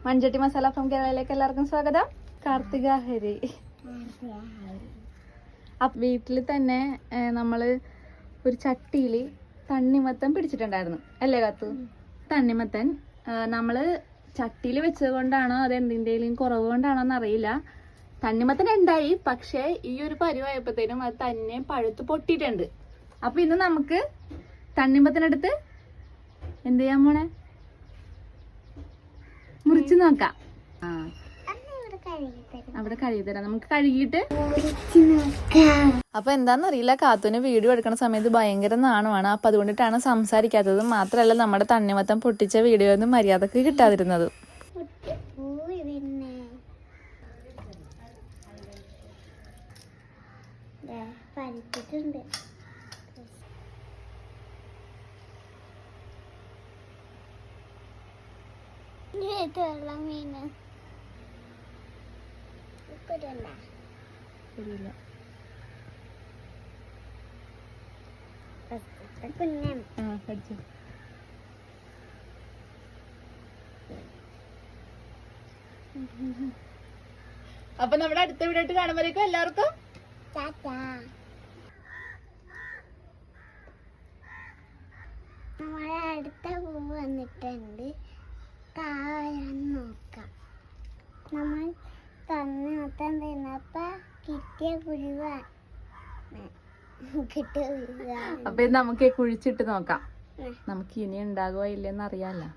മൺചട്ടി മസാല ഫ്രം കേരളയിലേക്ക് എല്ലാവർക്കും സ്വാഗതം. കാർത്തിക ഹരി. വീട്ടിൽ തന്നെ നമ്മള് ഒരു ചട്ടിയിൽ തണ്ണിമത്തൻ പിടിച്ചിട്ടുണ്ടായിരുന്നു അല്ലേ കാത്തു? തണ്ണിമത്തൻ നമ്മള് ചട്ടിയിൽ വെച്ചത് കൊണ്ടാണോ അത് എന്തിൻ്റെയും കുറവ് കൊണ്ടാണോ എന്നറിയില്ല, തണ്ണിമത്തൻ ഉണ്ടായി. പക്ഷെ ഈ ഒരു പരുവായപ്പോഴത്തേനും അത് തന്നെ പഴുത്ത് പൊട്ടിയിട്ടുണ്ട്. അപ്പൊ ഇന്ന് നമുക്ക് തണ്ണിമത്തനെടുത്ത് എന്ത് ചെയ്യാൻ പോണേ? മുറിച്ച് നോക്കാം. അവിടെ കഴുകി തരാം, നമുക്ക് കഴുകിയിട്ട്. അപ്പൊ എന്താന്നറിയില്ല, കാത്തുവിന് വീഡിയോ എടുക്കുന്ന സമയത്ത് ഭയങ്കര നാണമാണ്. അപ്പൊ അതുകൊണ്ടിട്ടാണ് സംസാരിക്കാത്തത്. മാത്രല്ല നമ്മുടെ തണ്ണിമത്തൻ പൊട്ടിച്ച വീഡിയോ ഒന്നും മര്യാദക്ക് കിട്ടാതിരുന്നത്. അപ്പൊ നമ്മുടെ അടുത്ത വീഡിയോ ആയിട്ട് കാണുമ്പോഴേക്കും എല്ലാവർക്കും നമ്മളെ അടുത്ത പൂവ് വന്നിട്ടുണ്ട്. നോക്കാം. നമ്മൾ തണ്ണിമത്തൻ തിന്നപ്പോ കിട്ടിയ കുരുവ. അപ്പൊ ഇത് നമുക്ക് കുഴിച്ചിട്ട് നോക്കാം. നമുക്ക് ഇനി ഉണ്ടാകുക ഇല്ലെന്ന് അറിയാലോ.